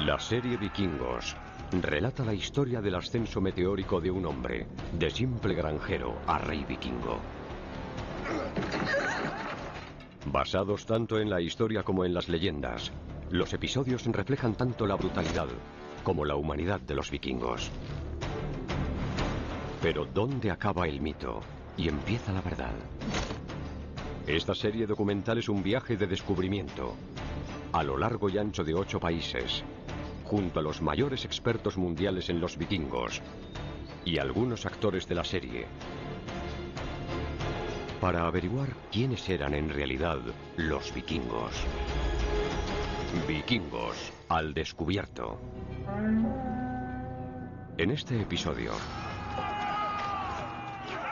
La serie Vikingos relata la historia del ascenso meteórico de un hombre, de simple granjero a rey vikingo. Basados tanto en la historia como en las leyendas, los episodios reflejan tanto la brutalidad como la humanidad de los vikingos. Pero ¿dónde acaba el mito y empieza la verdad? Esta serie documental es un viaje de descubrimiento a lo largo y ancho de 8 países, junto a los mayores expertos mundiales en los vikingos y algunos actores de la serie, para averiguar quiénes eran en realidad los vikingos. Vikingos al descubierto. En este episodio,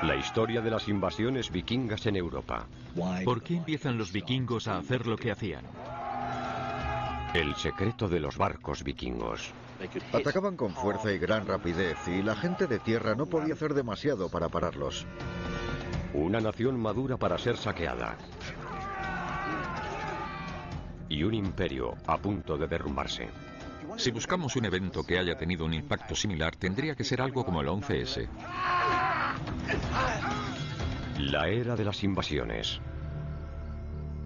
la historia de las invasiones vikingas en Europa. ¿Por qué empiezan los vikingos a hacer lo que hacían? El secreto de los barcos vikingos. Atacaban con fuerza y gran rapidez, y la gente de tierra no podía hacer demasiado para pararlos. Una nación madura para ser saqueada. Y un imperio a punto de derrumbarse. Si buscamos un evento que haya tenido un impacto similar, tendría que ser algo como el 11S. La era de las invasiones.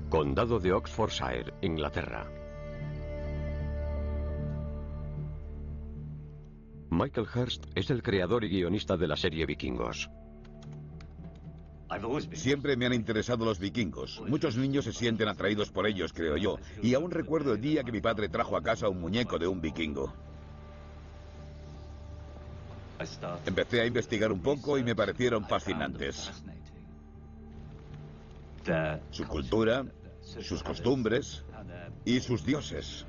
Condado de Oxfordshire, Inglaterra. Michael Hirst es el creador y guionista de la serie Vikingos. Siempre me han interesado los vikingos. Muchos niños se sienten atraídos por ellos, creo yo. Y aún recuerdo el día que mi padre trajo a casa un muñeco de un vikingo. Empecé a investigar un poco y me parecieron fascinantes. Su cultura, sus costumbres y sus dioses.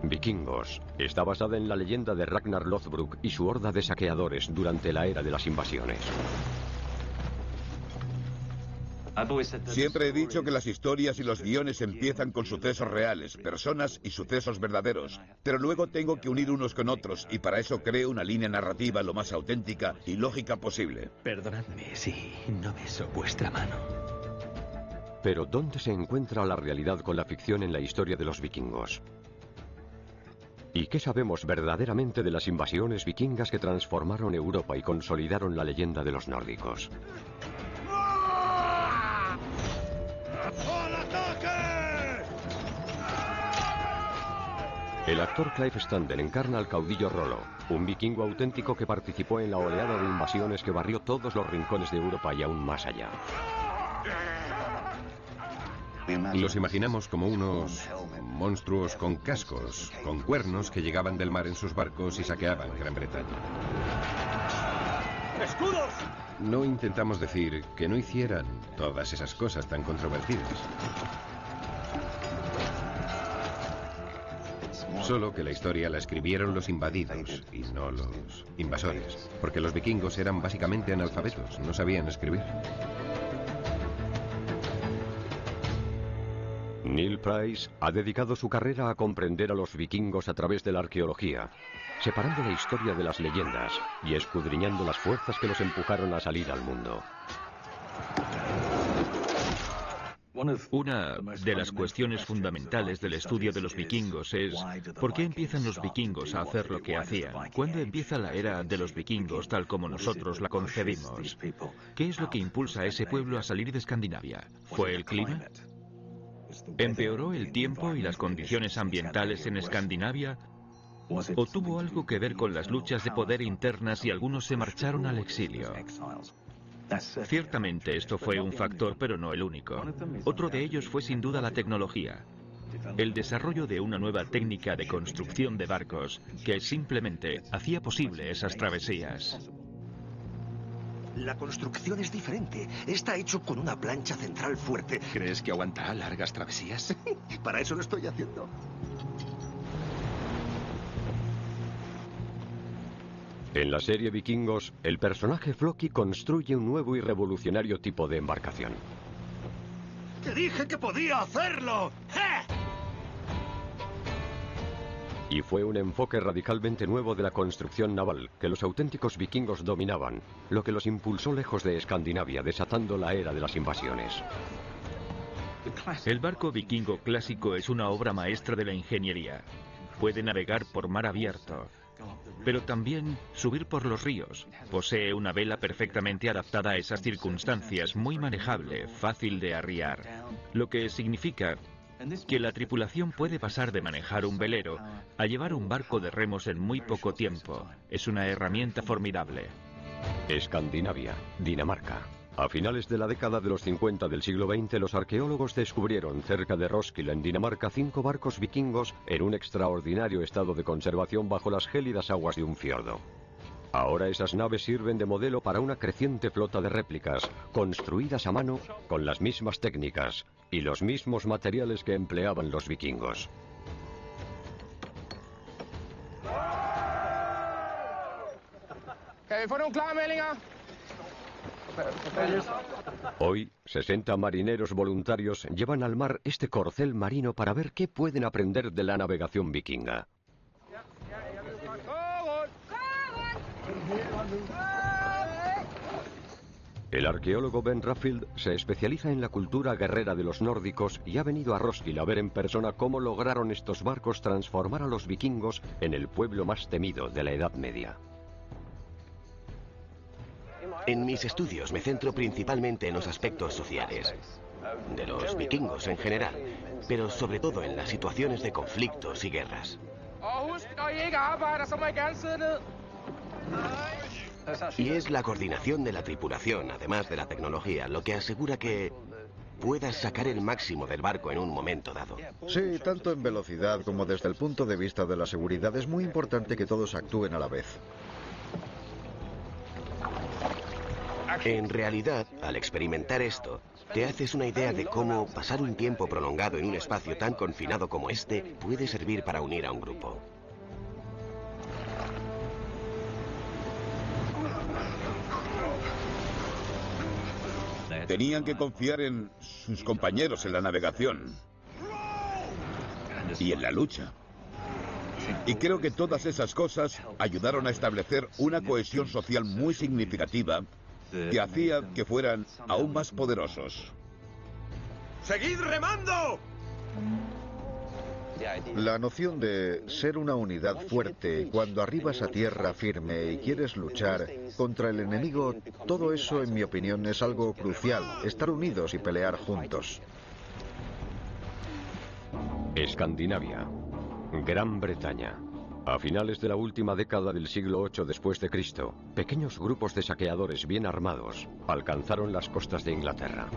Vikingos está basada en la leyenda de Ragnar Lothbrok y su horda de saqueadores durante la era de las invasiones. Siempre he dicho que las historias y los guiones empiezan con sucesos reales, personas y sucesos verdaderos. Pero luego tengo que unir unos con otros y para eso creo una línea narrativa lo más auténtica y lógica posible. Perdonadme si no beso vuestra mano. Pero ¿dónde se encuentra la realidad con la ficción en la historia de los vikingos? ¿Y qué sabemos verdaderamente de las invasiones vikingas que transformaron Europa y consolidaron la leyenda de los nórdicos? El actor Clive Standen encarna al caudillo Rollo, un vikingo auténtico que participó en la oleada de invasiones que barrió todos los rincones de Europa y aún más allá. Los imaginamos como unos monstruos con cascos, con cuernos que llegaban del mar en sus barcos y saqueaban Gran Bretaña. ¡Escudos! No intentamos decir que no hicieran todas esas cosas tan controvertidas. Solo que la historia la escribieron los invadidos y no los invasores, porque los vikingos eran básicamente analfabetos, no sabían escribir. Neil Price ha dedicado su carrera a comprender a los vikingos a través de la arqueología, separando la historia de las leyendas y escudriñando las fuerzas que los empujaron a salir al mundo. Una de las cuestiones fundamentales del estudio de los vikingos es ¿por qué empiezan los vikingos a hacer lo que hacían? ¿Cuándo empieza la era de los vikingos tal como nosotros la concebimos? ¿Qué es lo que impulsa a ese pueblo a salir de Escandinavia? ¿Fue el clima? ¿Empeoró el tiempo y las condiciones ambientales en Escandinavia? ¿O tuvo algo que ver con las luchas de poder internas y algunos se marcharon al exilio? Ciertamente esto fue un factor, pero no el único. Otro de ellos fue sin duda la tecnología. El desarrollo de una nueva técnica de construcción de barcos que simplemente hacía posible esas travesías. La construcción es diferente. Está hecho con una plancha central fuerte. ¿Crees que aguantará largas travesías? Para eso lo estoy haciendo. En la serie Vikingos, el personaje Floki construye un nuevo y revolucionario tipo de embarcación. ¡Te dije que podía hacerlo! Y fue un enfoque radicalmente nuevo de la construcción naval que los auténticos vikingos dominaban, lo que los impulsó lejos de Escandinavia, desatando la era de las invasiones. El barco vikingo clásico es una obra maestra de la ingeniería. Puede navegar por mar abierto, pero también subir por los ríos. Posee una vela perfectamente adaptada a esas circunstancias, muy manejable, fácil de arriar. Lo que significa que la tripulación puede pasar de manejar un velero a llevar un barco de remos en muy poco tiempo. Es una herramienta formidable. Escandinavia, Dinamarca. A finales de la década de los 50 del siglo XX, los arqueólogos descubrieron cerca de Roskilde, en Dinamarca, 5 barcos vikingos en un extraordinario estado de conservación bajo las gélidas aguas de un fiordo. Ahora esas naves sirven de modelo para una creciente flota de réplicas, construidas a mano con las mismas técnicas y los mismos materiales que empleaban los vikingos. Hoy, 60 marineros voluntarios llevan al mar este corcel marino para ver qué pueden aprender de la navegación vikinga. El arqueólogo Ben Raffield se especializa en la cultura guerrera de los nórdicos y ha venido a Roskilde a ver en persona cómo lograron estos barcos transformar a los vikingos en el pueblo más temido de la Edad Media. En mis estudios me centro principalmente en los aspectos sociales, de los vikingos en general, pero sobre todo en las situaciones de conflictos y guerras. Y es la coordinación de la tripulación, además de la tecnología, lo que asegura que puedas sacar el máximo del barco en un momento dado. Sí, tanto en velocidad como desde el punto de vista de la seguridad es muy importante que todos actúen a la vez. En realidad, al experimentar esto, te haces una idea de cómo pasar un tiempo prolongado en un espacio tan confinado como este puede servir para unir a un grupo. Tenían que confiar en sus compañeros en la navegación y en la lucha. Y creo que todas esas cosas ayudaron a establecer una cohesión social muy significativa que hacía que fueran aún más poderosos. ¡Seguid remando! La noción de ser una unidad fuerte cuando arribas a tierra firme y quieres luchar contra el enemigo, todo eso, en mi opinión, es algo crucial, estar unidos y pelear juntos. Escandinavia, Gran Bretaña. A finales de la última década del siglo VIII después de Cristo, pequeños grupos de saqueadores bien armados alcanzaron las costas de Inglaterra.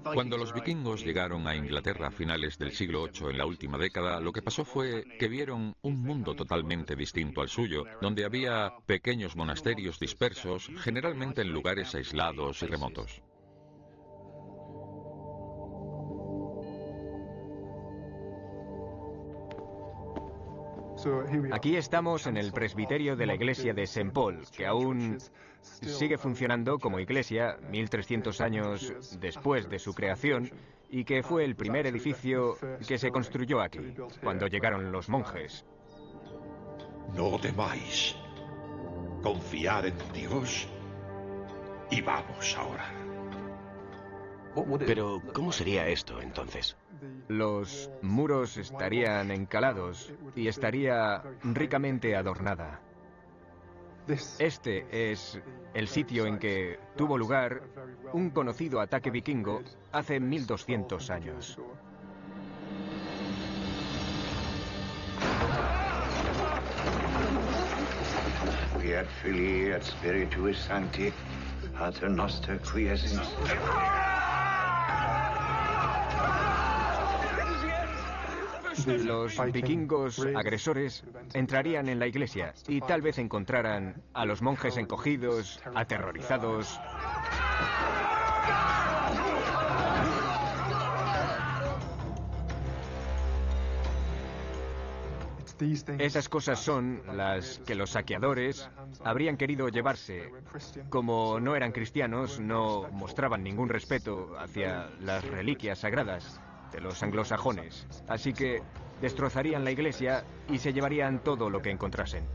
Cuando los vikingos llegaron a Inglaterra a finales del siglo VIII, en la última década, lo que pasó fue que vieron un mundo totalmente distinto al suyo, donde había pequeños monasterios dispersos, generalmente en lugares aislados y remotos. Aquí estamos en el presbiterio de la iglesia de St. Paul, que aún sigue funcionando como iglesia 1300 años después de su creación y que fue el primer edificio que se construyó aquí, cuando llegaron los monjes. No temáis. Confiad en Dios y vamos a orar. Pero, ¿cómo sería esto entonces? Los muros estarían encalados y estaría ricamente adornada. Este es el sitio en que tuvo lugar un conocido ataque vikingo hace 1200 años. Fiat Filii et Spiritus Sancti, Pater Noster qui es in Los vikingos agresores entrarían en la iglesia y tal vez encontraran a los monjes encogidos, aterrorizados. Esas cosas son las que los saqueadores habrían querido llevarse. Como no eran cristianos, no mostraban ningún respeto hacia las reliquias sagradas de los anglosajones. Así que destrozarían la iglesia y se llevarían todo lo que encontrasen.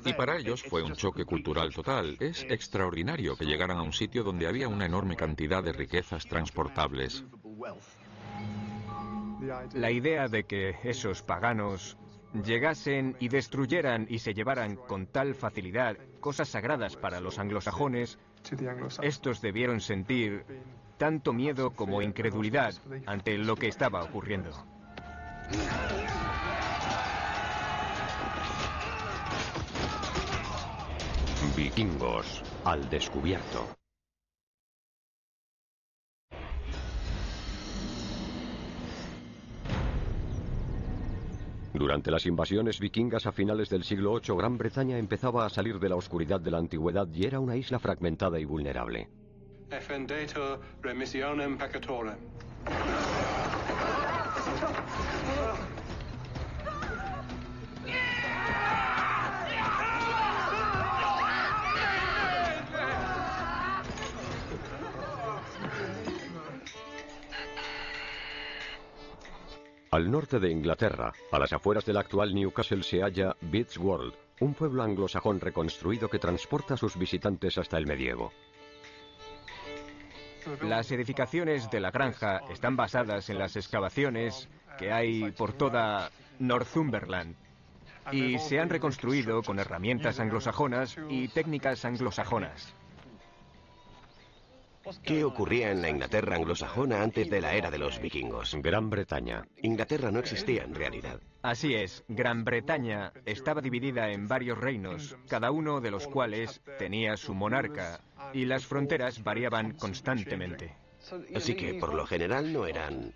Y para ellos fue un choque cultural total. Es extraordinario que llegaran a un sitio donde había una enorme cantidad de riquezas transportables. La idea de que esos paganos llegasen y destruyeran y se llevaran con tal facilidad cosas sagradas para los anglosajones, estos debieron sentir tanto miedo como incredulidad ante lo que estaba ocurriendo. Vikingos al descubierto. Durante las invasiones vikingas a finales del siglo VIII, Gran Bretaña empezaba a salir de la oscuridad de la antigüedad y era una isla fragmentada y vulnerable. Effendator remissionem peccatorem. Al norte de Inglaterra, a las afueras del actual Newcastle, se halla Beatsworld, un pueblo anglosajón reconstruido que transporta a sus visitantes hasta el medievo. Las edificaciones de la granja están basadas en las excavaciones que hay por toda Northumberland y se han reconstruido con herramientas anglosajonas y técnicas anglosajonas. ¿Qué ocurría en la Inglaterra anglosajona antes de la era de los vikingos? Gran Bretaña. Inglaterra no existía en realidad. Así es, Gran Bretaña estaba dividida en varios reinos, cada uno de los cuales tenía su monarca, y las fronteras variaban constantemente. Así que, por lo general, no eran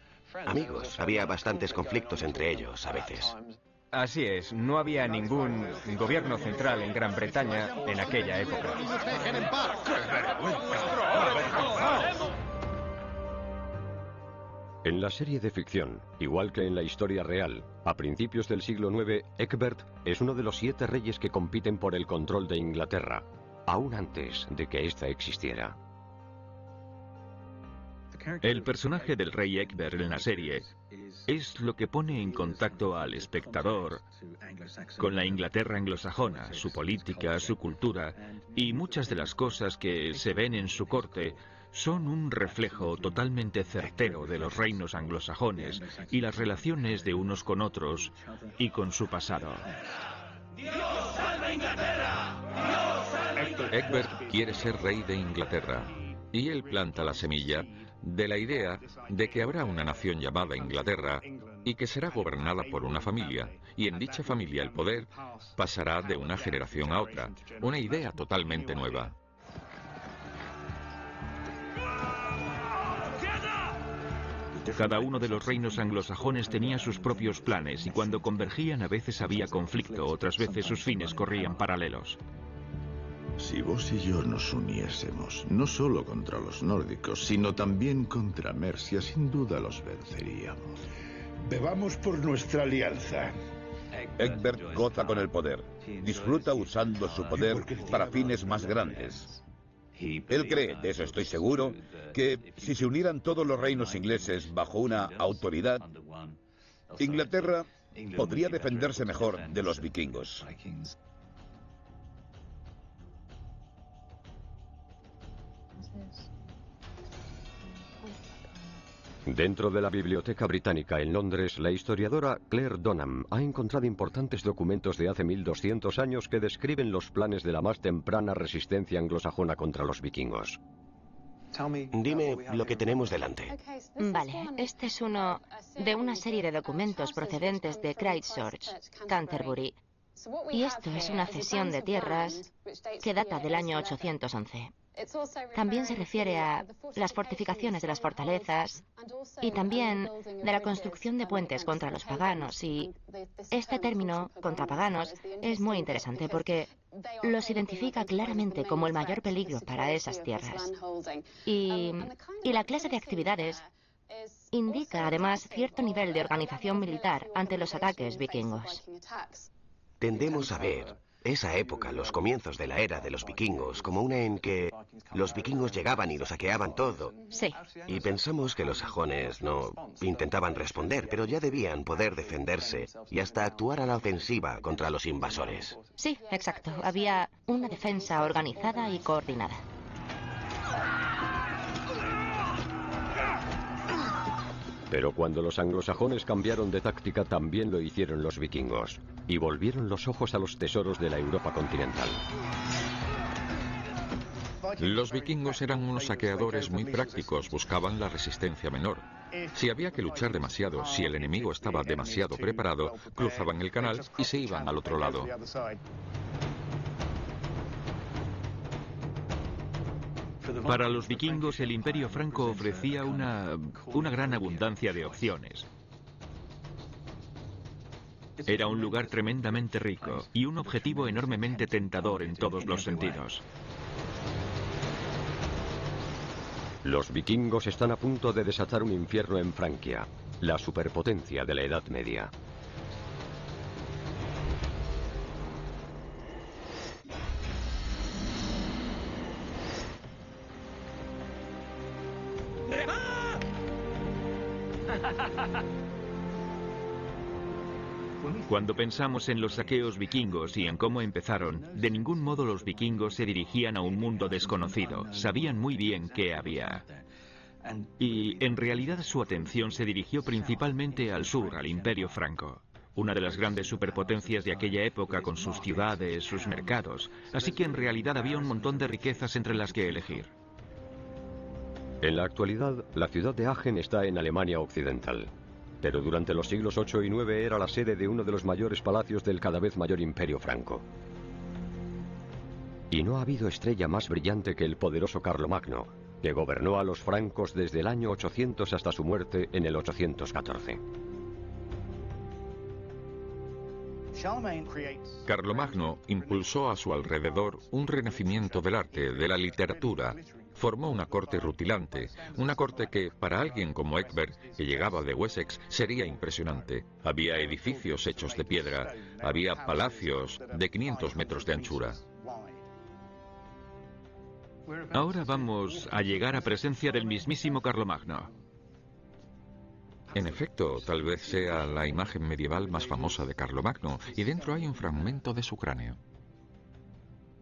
amigos. Había bastantes conflictos entre ellos, a veces. Así es, no había ningún gobierno central en Gran Bretaña en aquella época. En la serie de ficción, igual que en la historia real, a principios del siglo IX, Egbert es uno de los 7 reyes que compiten por el control de Inglaterra, aún antes de que ésta existiera. El personaje del rey Egbert en la serie es lo que pone en contacto al espectador con la Inglaterra anglosajona, su política, su cultura, y muchas de las cosas que se ven en su corte son un reflejo totalmente certero de los reinos anglosajones y las relaciones de unos con otros y con su pasado. Egbert quiere ser rey de Inglaterra y él planta la semilla de la idea de que habrá una nación llamada Inglaterra y que será gobernada por una familia, y en dicha familia el poder pasará de una generación a otra, una idea totalmente nueva. Cada uno de los reinos anglosajones tenía sus propios planes y cuando convergían a veces había conflicto, otras veces sus fines corrían paralelos. Si vos y yo nos uniésemos, no solo contra los nórdicos, sino también contra Mercia, sin duda los venceríamos. Bebamos por nuestra alianza. Egbert goza con el poder. Disfruta usando su poder para fines más grandes. Él cree, de eso estoy seguro, que si se unieran todos los reinos ingleses bajo una autoridad, Inglaterra podría defenderse mejor de los vikingos. Dentro de la Biblioteca Británica en Londres, la historiadora Claire Donham ha encontrado importantes documentos de hace 1200 años que describen los planes de la más temprana resistencia anglosajona contra los vikingos. Dime lo que tenemos delante. Vale, este es uno de una serie de documentos procedentes de Christchurch, Canterbury. Y esto es una cesión de tierras que data del año 811. También se refiere a las fortificaciones de las fortalezas y también de la construcción de puentes contra los paganos. Y este término, contra paganos, es muy interesante porque los identifica claramente como el mayor peligro para esas tierras. Y la clase de actividades indica además cierto nivel de organización militar ante los ataques vikingos. Tendemos a ver esa época, los comienzos de la era de los vikingos, como una en que los vikingos llegaban y lo saqueaban todo. Sí. Y pensamos que los sajones no intentaban responder, pero ya debían poder defenderse y hasta actuar a la ofensiva contra los invasores. Sí, exacto. Había una defensa organizada y coordinada. Pero cuando los anglosajones cambiaron de táctica, también lo hicieron los vikingos, y volvieron los ojos a los tesoros de la Europa continental. Los vikingos eran unos saqueadores muy prácticos, buscaban la resistencia menor. Si había que luchar demasiado, si el enemigo estaba demasiado preparado, cruzaban el canal y se iban al otro lado. Para los vikingos, el Imperio Franco ofrecía una gran abundancia de opciones. Era un lugar tremendamente rico y un objetivo enormemente tentador en todos los sentidos. Los vikingos están a punto de desatar un infierno en Francia, la superpotencia de la Edad Media. Cuando pensamos en los saqueos vikingos y en cómo empezaron, de ningún modo los vikingos se dirigían a un mundo desconocido. Sabían muy bien qué había. Y en realidad su atención se dirigió principalmente al sur, al Imperio Franco. Una de las grandes superpotencias de aquella época con sus ciudades, sus mercados. Así que en realidad había un montón de riquezas entre las que elegir. En la actualidad, la ciudad de Aachen está en Alemania Occidental. Pero durante los siglos 8 y 9 era la sede de uno de los mayores palacios del cada vez mayor Imperio Franco. Y no ha habido estrella más brillante que el poderoso Carlomagno, que gobernó a los francos desde el año 800 hasta su muerte en el 814. Carlomagno impulsó a su alrededor un renacimiento del arte, de la literatura. Formó una corte rutilante, una corte que, para alguien como Egbert, que llegaba de Wessex, sería impresionante. Había edificios hechos de piedra, había palacios de 500 metros de anchura. Ahora vamos a llegar a presencia del mismísimo Carlomagno. En efecto, tal vez sea la imagen medieval más famosa de Carlomagno, y dentro hay un fragmento de su cráneo.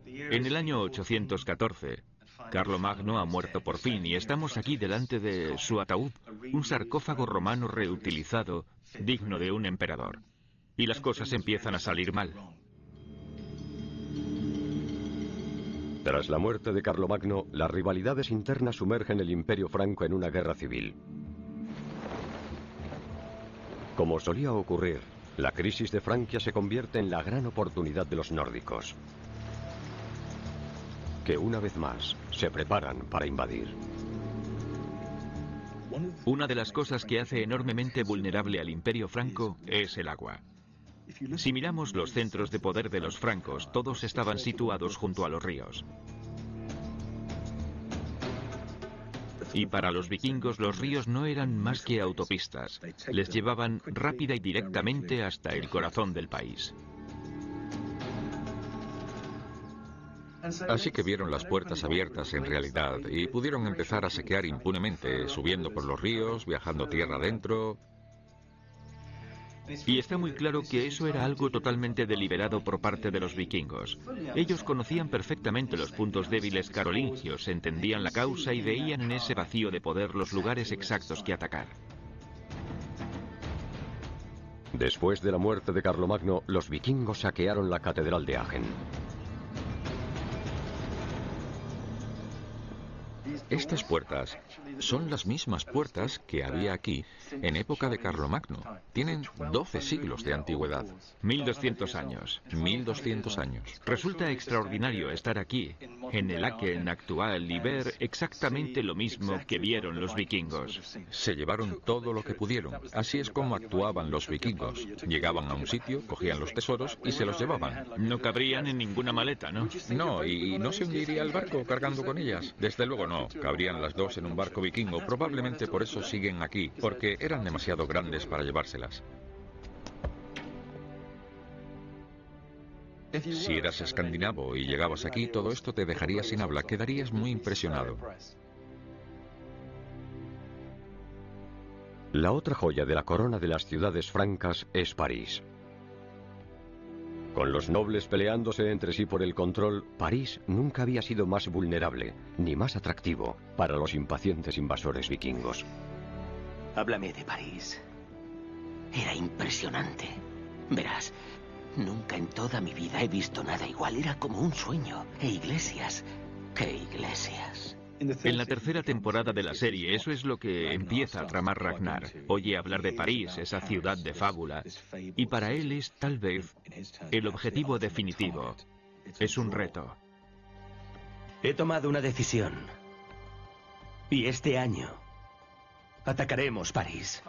En el año 814, Carlomagno ha muerto por fin y estamos aquí delante de su ataúd, un sarcófago romano reutilizado, digno de un emperador. Y las cosas empiezan a salir mal. Tras la muerte de Carlomagno, las rivalidades internas sumergen el Imperio Franco en una guerra civil. Como solía ocurrir, la crisis de Francia se convierte en la gran oportunidad de los nórdicos, que una vez más se preparan para invadir. Una de las cosas que hace enormemente vulnerable al Imperio Franco es el agua. Si miramos los centros de poder de los francos, todos estaban situados junto a los ríos. Y para los vikingos los ríos no eran más que autopistas. Les llevaban rápida y directamente hasta el corazón del país. Así que vieron las puertas abiertas en realidad y pudieron empezar a saquear impunemente, subiendo por los ríos, viajando tierra adentro. Y está muy claro que eso era algo totalmente deliberado por parte de los vikingos. Ellos conocían perfectamente los puntos débiles carolingios, entendían la causa y veían en ese vacío de poder los lugares exactos que atacar. Después de la muerte de Carlomagno, los vikingos saquearon la catedral de Aachen. Estas puertas son las mismas puertas que había aquí en época de Carlomagno. Tienen 12 siglos de antigüedad. 1200 años. 1200 años. Resulta extraordinario estar aquí, en el Aachen actual, y ver exactamente lo mismo que vieron los vikingos. Se llevaron todo lo que pudieron. Así es como actuaban los vikingos. Llegaban a un sitio, cogían los tesoros y se los llevaban. No cabrían en ninguna maleta, ¿no? No, y no se hundiría el barco cargando con ellas. Desde luego no. Cabrían las dos en un barco vikingo. Probablemente por eso siguen aquí, porque eran demasiado grandes para llevárselas. Si eras escandinavo y llegabas aquí, todo esto te dejaría sin habla, quedarías muy impresionado. La otra joya de la corona de las ciudades francas es París. Con los nobles peleándose entre sí por el control, París nunca había sido más vulnerable, ni más atractivo para los impacientes invasores vikingos. Háblame de París. Era impresionante. Verás, nunca en toda mi vida he visto nada igual. Era como un sueño. E iglesias. ¡Qué iglesias! En la tercera temporada de la serie, eso es lo que empieza a tramar Ragnar. Oye hablar de París, esa ciudad de fábula, y para él es, tal vez, el objetivo definitivo. Es un reto. He tomado una decisión. Y este año atacaremos París.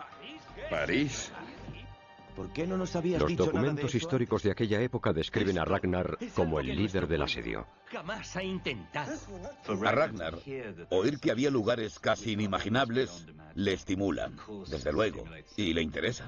¿París? ¿Por qué no nos habías Los dicho nada de documentos eso? históricos de aquella época describen a Ragnar como el líder del asedio. Jamás ha intentado. A Ragnar, oír que había lugares casi inimaginables le estimulan, desde luego, y le interesa.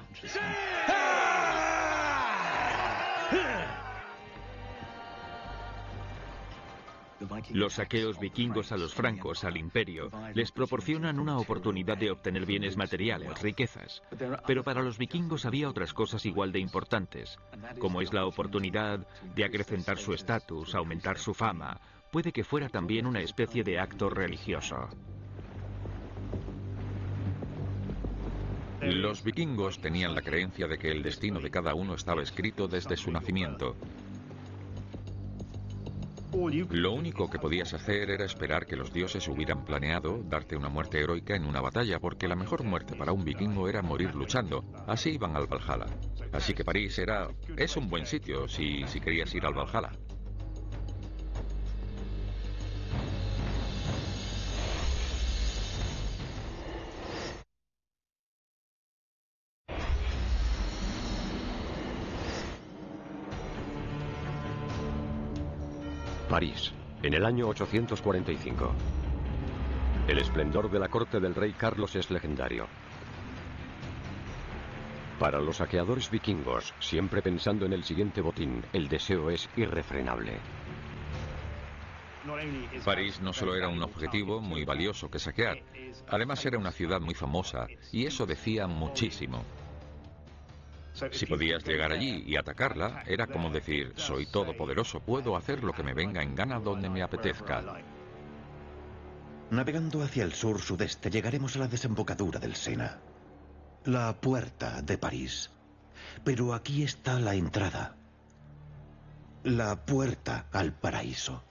Los saqueos vikingos a los francos, al imperio, les proporcionan una oportunidad de obtener bienes materiales, riquezas. Pero para los vikingos había otras cosas igual de importantes, como es la oportunidad de acrecentar su estatus, aumentar su fama. Puede que fuera también una especie de acto religioso. Los vikingos tenían la creencia de que el destino de cada uno estaba escrito desde su nacimiento. Lo único que podías hacer era esperar que los dioses hubieran planeado darte una muerte heroica en una batalla, porque la mejor muerte para un vikingo era morir luchando. Así iban al Valhalla. Así que París es un buen sitio si querías ir al Valhalla. París, en el año 845. El esplendor de la corte del rey Carlos es legendario. Para los saqueadores vikingos, siempre pensando en el siguiente botín, el deseo es irrefrenable. París no solo era un objetivo muy valioso que saquear, además era una ciudad muy famosa, y eso decía muchísimo. Si podías llegar allí y atacarla, era como decir, soy todopoderoso, puedo hacer lo que me venga en gana donde me apetezca. Navegando hacia el sur-sudeste llegaremos a la desembocadura del Sena. La puerta de París. Pero aquí está la entrada. La puerta al paraíso.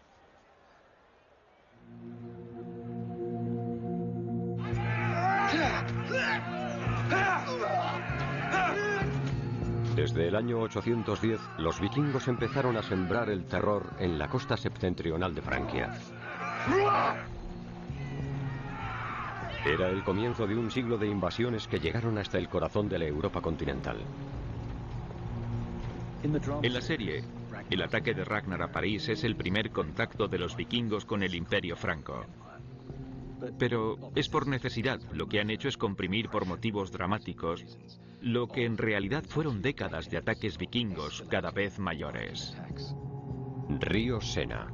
Desde el año 810, los vikingos empezaron a sembrar el terror en la costa septentrional de Francia. Era el comienzo de un siglo de invasiones que llegaron hasta el corazón de la Europa continental. En la serie, el ataque de Ragnar a París es el primer contacto de los vikingos con el Imperio franco. Pero es por necesidad. Lo que han hecho es comprimir por motivos dramáticos lo que en realidad fueron décadas de ataques vikingos cada vez mayores. Río Sena.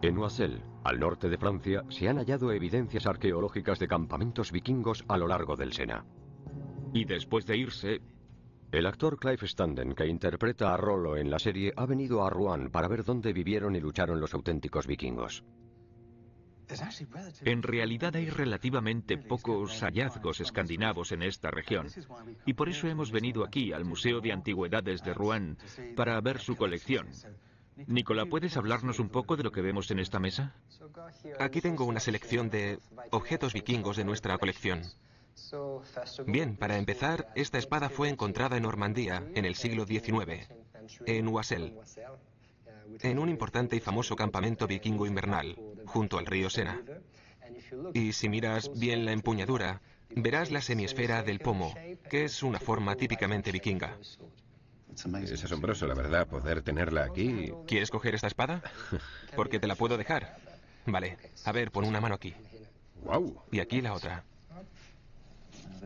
En Oisel, al norte de Francia, se han hallado evidencias arqueológicas de campamentos vikingos a lo largo del Sena. Y después de irse... El actor Clive Standen, que interpreta a Rollo en la serie, ha venido a Rouen para ver dónde vivieron y lucharon los auténticos vikingos. En realidad hay relativamente pocos hallazgos escandinavos en esta región, y por eso hemos venido aquí, al Museo de Antigüedades de Rouen, para ver su colección. Nicola, ¿puedes hablarnos un poco de lo que vemos en esta mesa? Aquí tengo una selección de objetos vikingos de nuestra colección. Bien, para empezar, esta espada fue encontrada en Normandía en el siglo XIX, en Oisel, en un importante y famoso campamento vikingo invernal, junto al río Sena. Y si miras bien la empuñadura, verás la semiesfera del pomo, que es una forma típicamente vikinga. Es asombroso, la verdad, poder tenerla aquí. ¿Quieres coger esta espada? Porque te la puedo dejar. Vale, a ver, pon una mano aquí. ¡Guau! Y aquí la otra.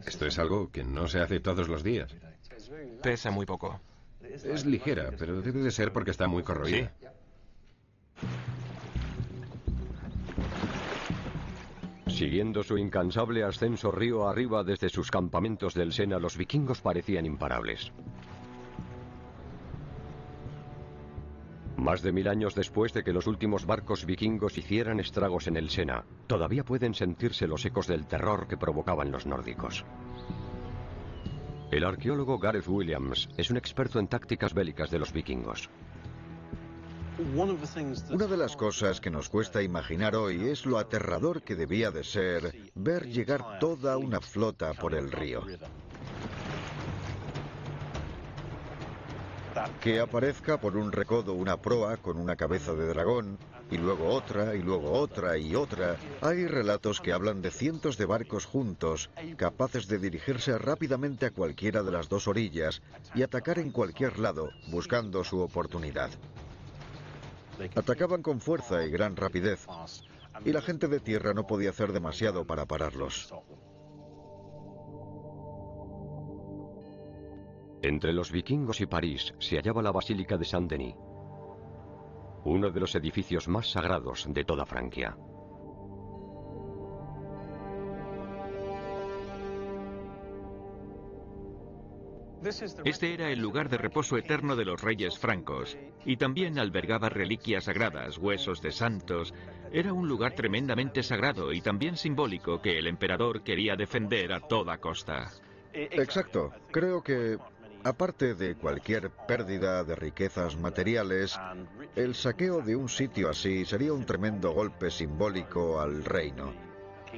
Esto es algo que no se hace todos los días. Pesa muy poco. Es ligera, pero debe de ser porque está muy corroída. Siguiendo su incansable ascenso río arriba desde sus campamentos del Sena, los vikingos parecían imparables. Más de 1000 años después de que los últimos barcos vikingos hicieran estragos en el Sena, todavía pueden sentirse los ecos del terror que provocaban los nórdicos. El arqueólogo Gareth Williams es un experto en tácticas bélicas de los vikingos. Una de las cosas que nos cuesta imaginar hoy es lo aterrador que debía de ser ver llegar toda una flota por el río. Que aparezca por un recodo una proa con una cabeza de dragón, y luego otra, y luego otra, y otra. Hay relatos que hablan de cientos de barcos juntos, capaces de dirigirse rápidamente a cualquiera de las dos orillas y atacar en cualquier lado, buscando su oportunidad. Atacaban con fuerza y gran rapidez, y la gente de tierra no podía hacer demasiado para pararlos. Entre los vikingos y París se hallaba la Basílica de Saint-Denis, uno de los edificios más sagrados de toda Francia. Este era el lugar de reposo eterno de los reyes francos, y también albergaba reliquias sagradas, huesos de santos. Era un lugar tremendamente sagrado y también simbólico que el emperador quería defender a toda costa. Exacto. Creo que, aparte de cualquier pérdida de riquezas materiales, el saqueo de un sitio así sería un tremendo golpe simbólico al reino,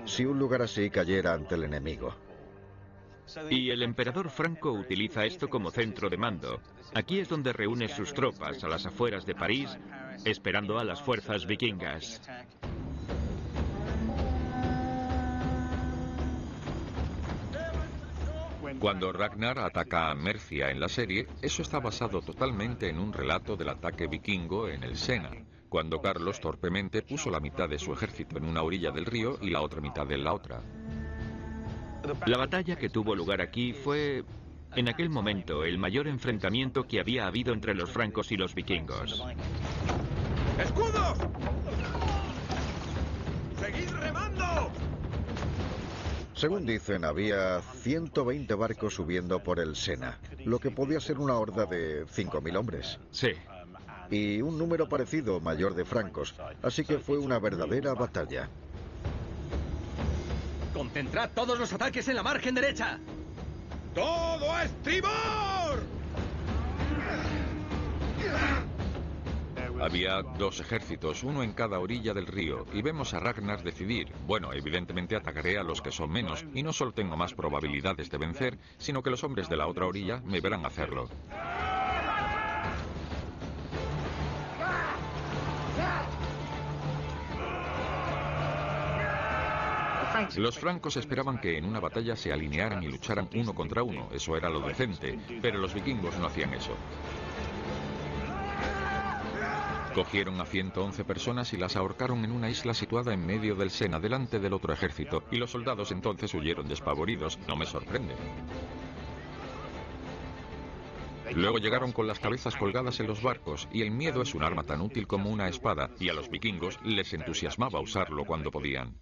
si un lugar así cayera ante el enemigo. Y el emperador franco utiliza esto como centro de mando. Aquí es donde reúne sus tropas a las afueras de París, esperando a las fuerzas vikingas. Cuando Ragnar ataca a Mercia en la serie, eso está basado totalmente en un relato del ataque vikingo en el Sena, cuando Carlos torpemente puso la mitad de su ejército en una orilla del río y la otra mitad en la otra. La batalla que tuvo lugar aquí fue, en aquel momento, el mayor enfrentamiento que había habido entre los francos y los vikingos. ¡Escudos! ¡Seguid remando! Según dicen, había 120 barcos subiendo por el Sena, lo que podía ser una horda de 5000 hombres. Sí. Y un número parecido mayor de francos, así que fue una verdadera batalla. ¡Concentrad todos los ataques en la margen derecha! ¡Todo a estribor! Había dos ejércitos, uno en cada orilla del río, y vemos a Ragnar decidir, bueno, evidentemente atacaré a los que son menos, y no solo tengo más probabilidades de vencer, sino que los hombres de la otra orilla me verán hacerlo. Los francos esperaban que en una batalla se alinearan y lucharan uno contra uno, eso era lo decente, pero los vikingos no hacían eso. Cogieron a 111 personas y las ahorcaron en una isla situada en medio del Sena, delante del otro ejército, y los soldados entonces huyeron despavoridos, no me sorprende. Luego llegaron con las cabezas colgadas en los barcos, y el miedo es un arma tan útil como una espada, y a los vikingos les entusiasmaba usarlo cuando podían.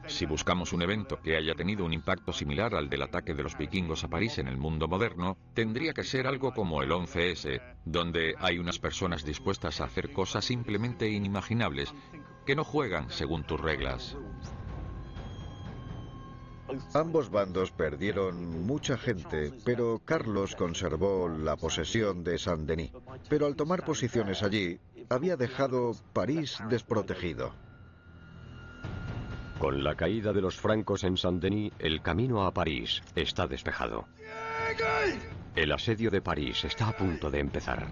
Si buscamos un evento que haya tenido un impacto similar al del ataque de los vikingos a París en el mundo moderno, tendría que ser algo como el 11S, donde hay unas personas dispuestas a hacer cosas simplemente inimaginables, que no juegan según tus reglas. Ambos bandos perdieron mucha gente, pero Carlos conservó la posesión de Saint-Denis. Pero al tomar posiciones allí, había dejado París desprotegido. Con la caída de los francos en Saint-Denis, el camino a París está despejado. El asedio de París está a punto de empezar.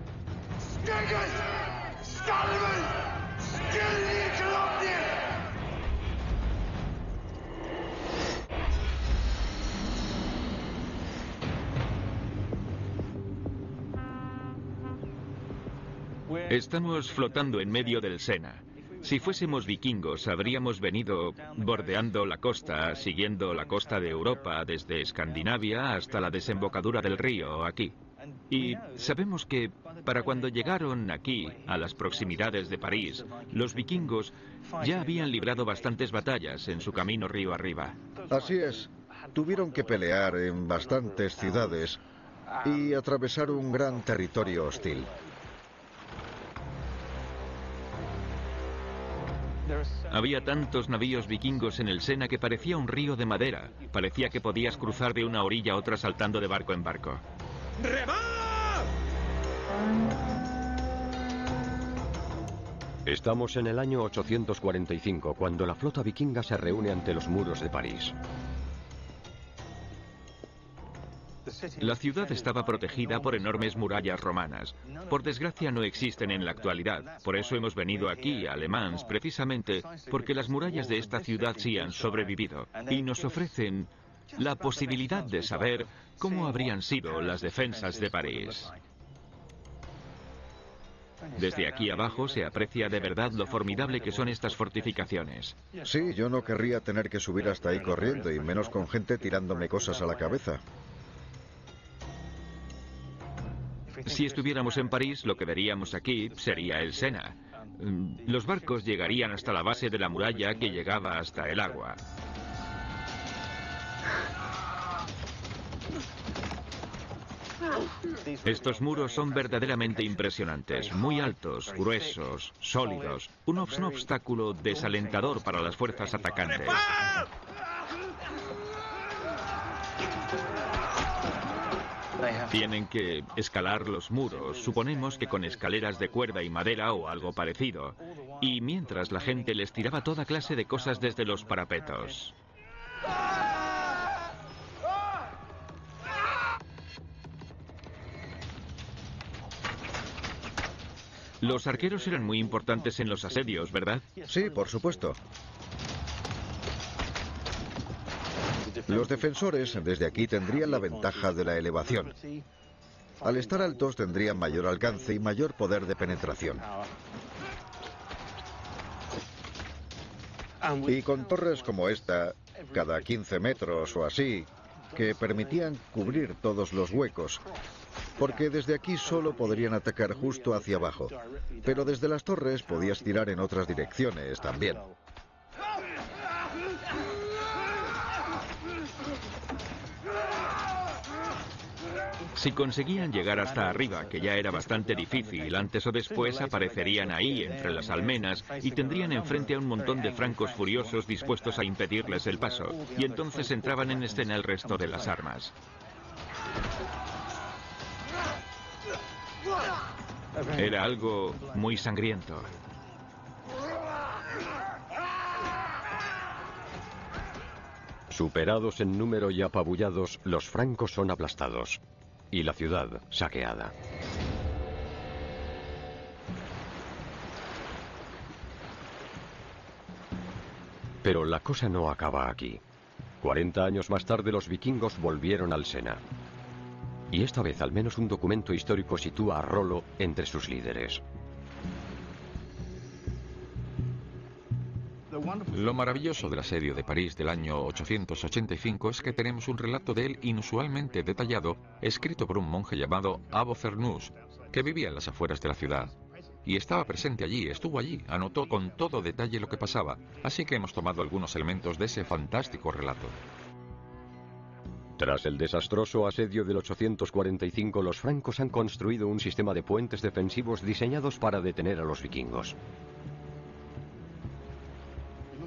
Estamos flotando en medio del Sena. Si fuésemos vikingos, habríamos venido bordeando la costa, siguiendo la costa de Europa, desde Escandinavia hasta la desembocadura del río, aquí. Y sabemos que para cuando llegaron aquí, a las proximidades de París, los vikingos ya habían librado bastantes batallas en su camino río arriba. Así es. Tuvieron que pelear en bastantes ciudades y atravesar un gran territorio hostil. Había tantos navíos vikingos en el Sena que parecía un río de madera. Parecía que podías cruzar de una orilla a otra saltando de barco en barco. Estamos en el año 845, cuando la flota vikinga se reúne ante los muros de París. La ciudad estaba protegida por enormes murallas romanas. Por desgracia no existen en la actualidad. Por eso hemos venido aquí, a Le Mans, precisamente porque las murallas de esta ciudad sí han sobrevivido. Y nos ofrecen la posibilidad de saber cómo habrían sido las defensas de París. Desde aquí abajo se aprecia de verdad lo formidable que son estas fortificaciones. Sí, yo no querría tener que subir hasta ahí corriendo, y menos con gente tirándome cosas a la cabeza. Si estuviéramos en París, lo que veríamos aquí sería el Sena. Los barcos llegarían hasta la base de la muralla que llegaba hasta el agua. Estos muros son verdaderamente impresionantes, muy altos, gruesos, sólidos, un obstáculo desalentador para las fuerzas atacantes. Tienen que escalar los muros, suponemos que con escaleras de cuerda y madera o algo parecido, y mientras la gente les tiraba toda clase de cosas desde los parapetos. Los arqueros eran muy importantes en los asedios, ¿verdad? Sí, por supuesto. Los defensores desde aquí tendrían la ventaja de la elevación. Al estar altos tendrían mayor alcance y mayor poder de penetración. Y con torres como esta, cada 15 metros o así, que permitían cubrir todos los huecos, porque desde aquí solo podrían atacar justo hacia abajo, pero desde las torres podías tirar en otras direcciones también. Si conseguían llegar hasta arriba, que ya era bastante difícil, antes o después aparecerían ahí entre las almenas y tendrían enfrente a un montón de francos furiosos dispuestos a impedirles el paso, y entonces entraban en escena el resto de las armas. Era algo muy sangriento. Superados en número y apabullados, los francos son aplastados y la ciudad saqueada. Pero la cosa no acaba aquí. 40 años más tarde los vikingos volvieron al Sena. Y esta vez al menos un documento histórico sitúa a Rollo entre sus líderes. Lo maravilloso del asedio de París del año 885 es que tenemos un relato de él inusualmente detallado, escrito por un monje llamado Abbo Cernus, que vivía en las afueras de la ciudad. Y estaba presente allí, estuvo allí, anotó con todo detalle lo que pasaba, así que hemos tomado algunos elementos de ese fantástico relato. Tras el desastroso asedio del 845, los francos han construido un sistema de puentes defensivos diseñados para detener a los vikingos.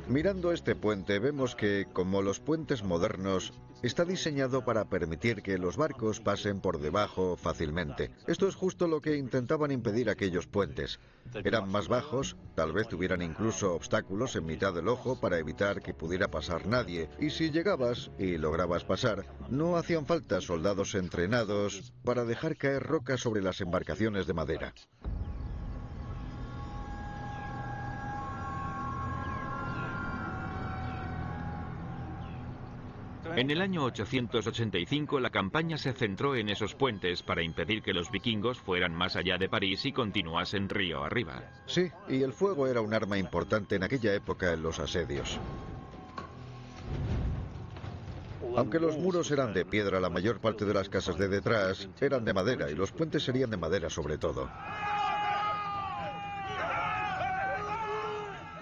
Mirando este puente vemos que, como los puentes modernos, está diseñado para permitir que los barcos pasen por debajo fácilmente. Esto es justo lo que intentaban impedir aquellos puentes. Eran más bajos, tal vez tuvieran incluso obstáculos en mitad del ojo para evitar que pudiera pasar nadie. Y si llegabas y lograbas pasar, no hacían falta soldados entrenados para dejar caer rocas sobre las embarcaciones de madera. En el año 885 la campaña se centró en esos puentes para impedir que los vikingos fueran más allá de París y continuasen río arriba. Sí, y el fuego era un arma importante en aquella época en los asedios. Aunque los muros eran de piedra, la mayor parte de las casas de detrás eran de madera y los puentes serían de madera sobre todo.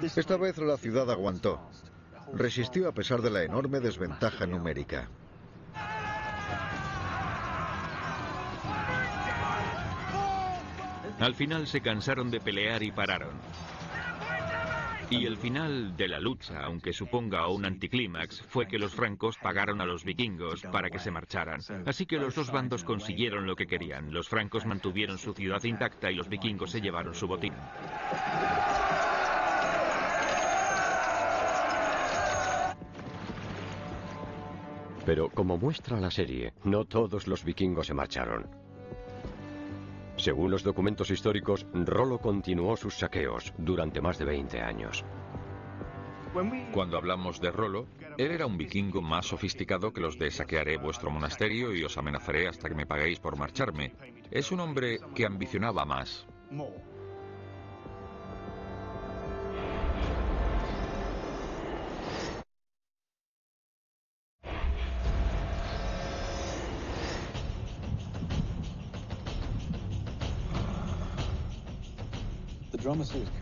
Esta vez la ciudad aguantó. Resistió a pesar de la enorme desventaja numérica. Al final se cansaron de pelear y pararon. Y el final de la lucha, aunque suponga un anticlímax, fue que los francos pagaron a los vikingos para que se marcharan. Así que los dos bandos consiguieron lo que querían. Los francos mantuvieron su ciudad intacta y los vikingos se llevaron su botín. Pero como muestra la serie, no todos los vikingos se marcharon. Según los documentos históricos, Rollo continuó sus saqueos durante más de 20 años. Cuando hablamos de Rollo, él era un vikingo más sofisticado que los de saquearé vuestro monasterio y os amenazaré hasta que me paguéis por marcharme. Es un hombre que ambicionaba más.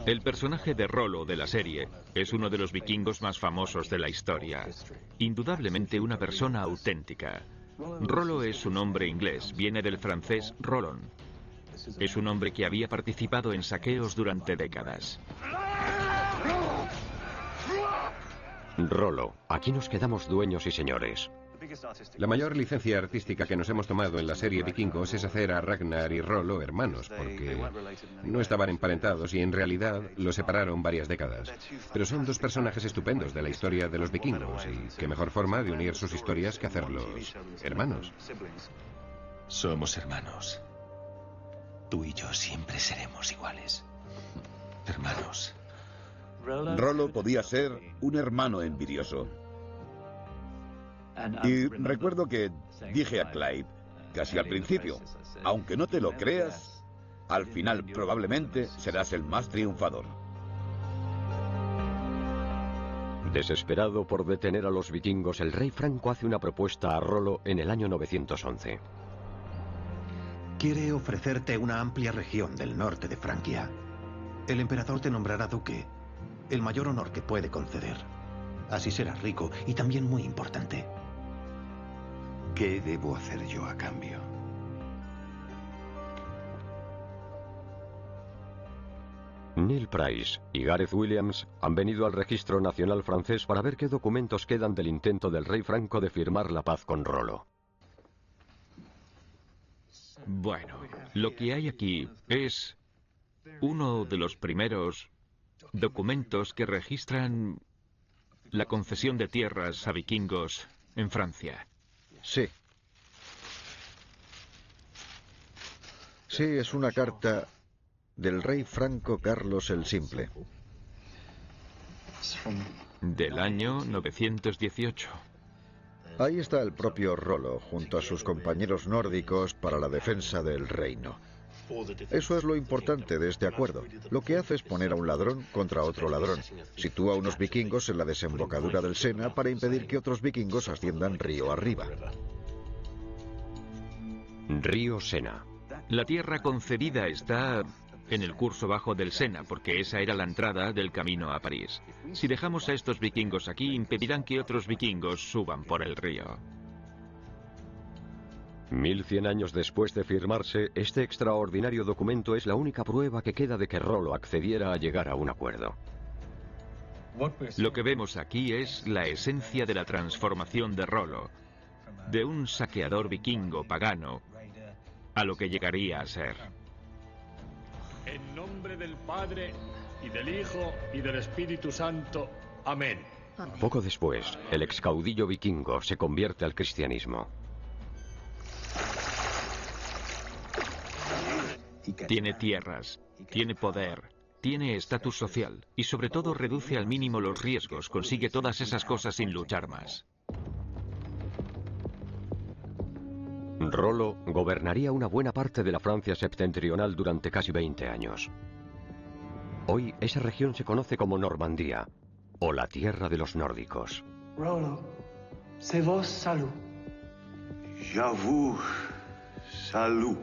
El personaje de Rollo de la serie es uno de los vikingos más famosos de la historia. Indudablemente una persona auténtica. Rollo es un nombre inglés, viene del francés Rollon. Es un hombre que había participado en saqueos durante décadas. Rollo, aquí nos quedamos dueños y señores. La mayor licencia artística que nos hemos tomado en la serie Vikingos es hacer a Ragnar y Rollo hermanos, porque no estaban emparentados y en realidad los separaron varias décadas. Pero son dos personajes estupendos de la historia de los vikingos y qué mejor forma de unir sus historias que hacerlos hermanos. Somos hermanos. Tú y yo siempre seremos iguales. Hermanos. Rollo podía ser un hermano envidioso. Y recuerdo que dije a Clive, casi al principio, aunque no te lo creas, al final probablemente serás el más triunfador. Desesperado por detener a los vikingos, el rey franco hace una propuesta a Rollo en el año 911. Quiere ofrecerte una amplia región del norte de Francia. El emperador te nombrará duque, el mayor honor que puede conceder. Así serás rico y también muy importante. ¿Qué debo hacer yo a cambio? Neil Price y Gareth Williams han venido al Registro Nacional francés para ver qué documentos quedan del intento del rey franco de firmar la paz con Rollo. Bueno, lo que hay aquí es uno de los primeros documentos que registran la concesión de tierras a vikingos en Francia. Sí. Sí, es una carta del rey franco Carlos el Simple. Del año 918. Ahí está el propio Rollo, junto a sus compañeros nórdicos para la defensa del reino. Eso es lo importante de este acuerdo. Lo que hace es poner a un ladrón contra otro ladrón. Sitúa a unos vikingos en la desembocadura del Sena para impedir que otros vikingos asciendan río arriba. Río Sena. La tierra concedida está en el curso bajo del Sena, porque esa era la entrada del camino a París. Si dejamos a estos vikingos aquí, impedirán que otros vikingos suban por el río. 1100 años después de firmarse, este extraordinario documento es la única prueba que queda de que Rollo accediera a llegar a un acuerdo. Lo que vemos aquí es la esencia de la transformación de Rollo, de un saqueador vikingo pagano, a lo que llegaría a ser. En nombre del Padre, y del Hijo, y del Espíritu Santo. Amén. Poco después, el excaudillo vikingo se convierte al cristianismo. Tiene tierras, tiene poder, tiene estatus social y sobre todo reduce al mínimo los riesgos, consigue todas esas cosas sin luchar más. Rollo gobernaría una buena parte de la Francia septentrional durante casi 20 años. Hoy esa región se conoce como Normandía, o la tierra de los nórdicos. Rollo, c'est vos salut. J'avoue, salut.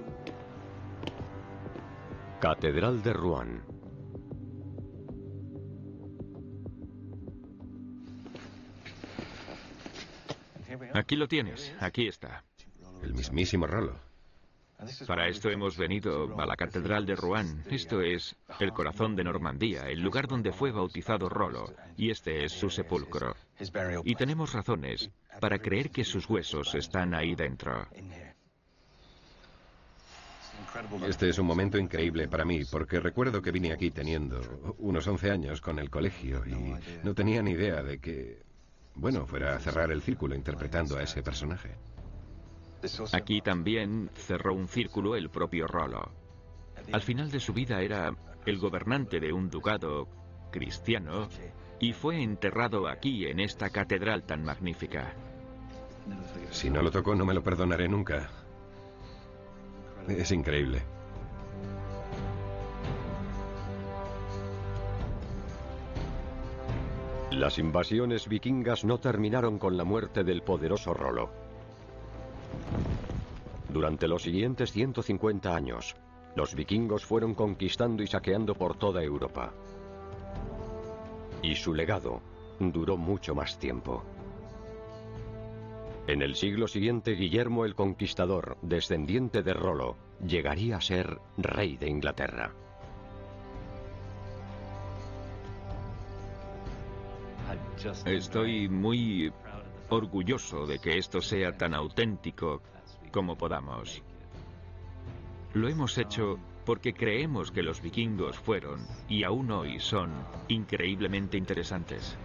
Catedral de Rouen. Aquí lo tienes, aquí está. El mismísimo Rollo. Para esto hemos venido a la Catedral de Rouen. Esto es el corazón de Normandía, el lugar donde fue bautizado Rollo, y este es su sepulcro. Y tenemos razones para creer que sus huesos están ahí dentro. Este es un momento increíble para mí, porque recuerdo que vine aquí teniendo unos 11 años con el colegio y no tenía ni idea de que, bueno, fuera a cerrar el círculo interpretando a ese personaje. Aquí también cerró un círculo el propio Rollo. Al final de su vida era el gobernante de un ducado cristiano y fue enterrado aquí en esta catedral tan magnífica. Si no lo toco, no me lo perdonaré nunca. Es increíble. Las invasiones vikingas no terminaron con la muerte del poderoso Rollo. Durante los siguientes 150 años, los vikingos fueron conquistando y saqueando por toda Europa. Y su legado duró mucho más tiempo. En el siglo siguiente, Guillermo el Conquistador, descendiente de Rollo, llegaría a ser rey de Inglaterra. Estoy muy orgulloso de que esto sea tan auténtico como podamos. Lo hemos hecho porque creemos que los vikingos fueron, y aún hoy son, increíblemente interesantes.